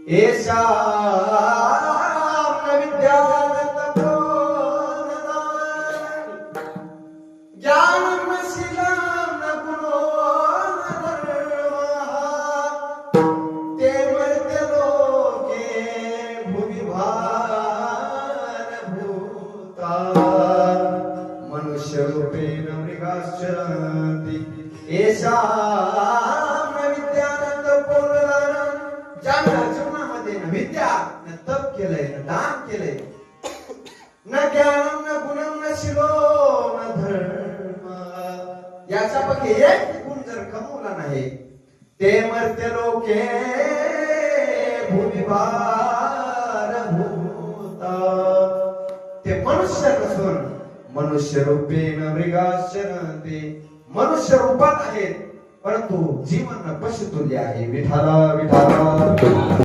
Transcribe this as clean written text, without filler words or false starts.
एषा विद्यानंद ज्ञानशीलां गुणो ते मर्त्यलोके भुवि भारभूता मनुष्यरूपेण मृगाश्चरन्ति एषा विद्यानंद पूर्णदानं ज्यानं जीवनामध्ये न विद्या न तप केलंय न दान केलंय न ज्ञान न गुणं न शिलो न धर्म याच्यापैकी एक गुण जर कमवला नाही ते मर्त्य लोके भूमी भारभूता ते मनुष्य नसून मनुष्य रूपेण मृगाश्चरन्ति मनुष्य रूपात आहेत परंतु जीवन पशुतुल्य आहे. विठाला विठाला